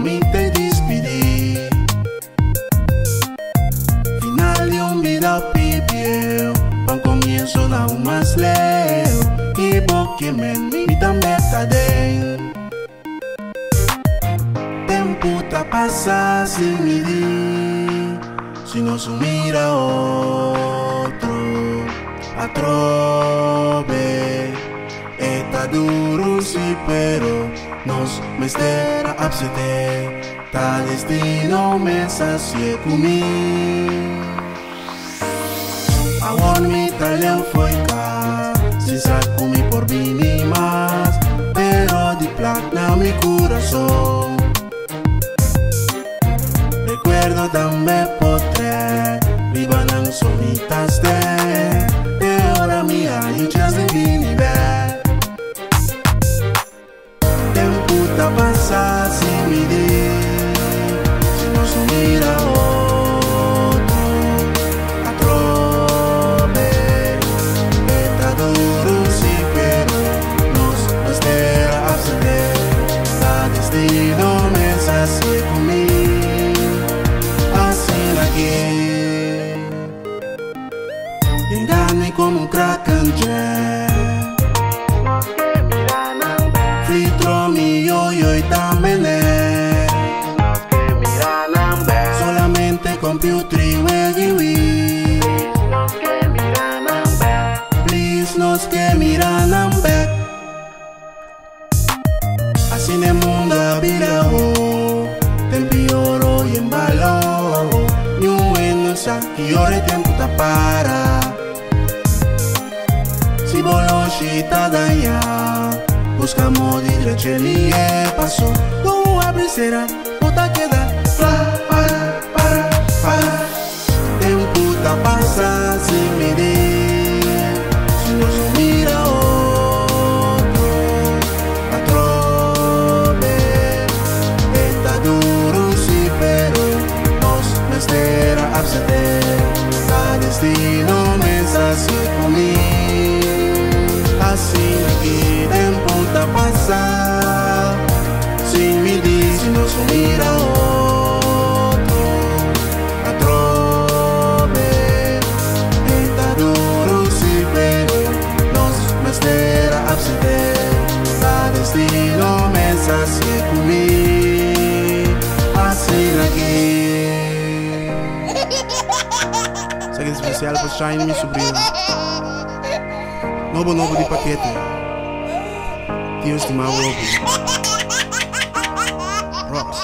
me te despedí. Final de un vida pipieo, pan comienzo de aún más leo. Y porque me también está den. Tempo ta pasa sin medir, si no se mira otro, atrove. Está duro sí, pero nos me espera absente. Tal destino me sacie conmigo. Ahora mi taller fue cá, sin saco mi por vini más, pero de plata mi corazón. Recuerdo también potré, ribanan solitas de hora mía y just de vini ver. Tempo ta pasa sin medir, si no se mira otro, atrove. Está duro sí, pero nos espera absenter. La destino me sacie conmigo, así aquí. Engane como un crack and jack. Filtro mi yo y también Los que miran a ver, solamente computer y weggy. los que miran a ver, Please nos que miran a ver. Así en el mundo había tempi oro y en balón. Ni un bueno saque y ore tiempo ta para. Si volo shita daña, buscamos derecho y paso. No abre será, bota queda. Para. Tempo ta pasa sin medir, si no se mira otro, atrove. Está duro sí, pero nos me espera absenter. La destino me sacie conmigo, así aquí. Tempo ta pasa sin medir, si no se mira otro, atrove. Está duro sí, pero nos me espera absenter. La destino me sacie conmigo, así aquí. Saque especial para Shine, mi sobrino. Novo de paquete. Tio estimado Robo. Rocks.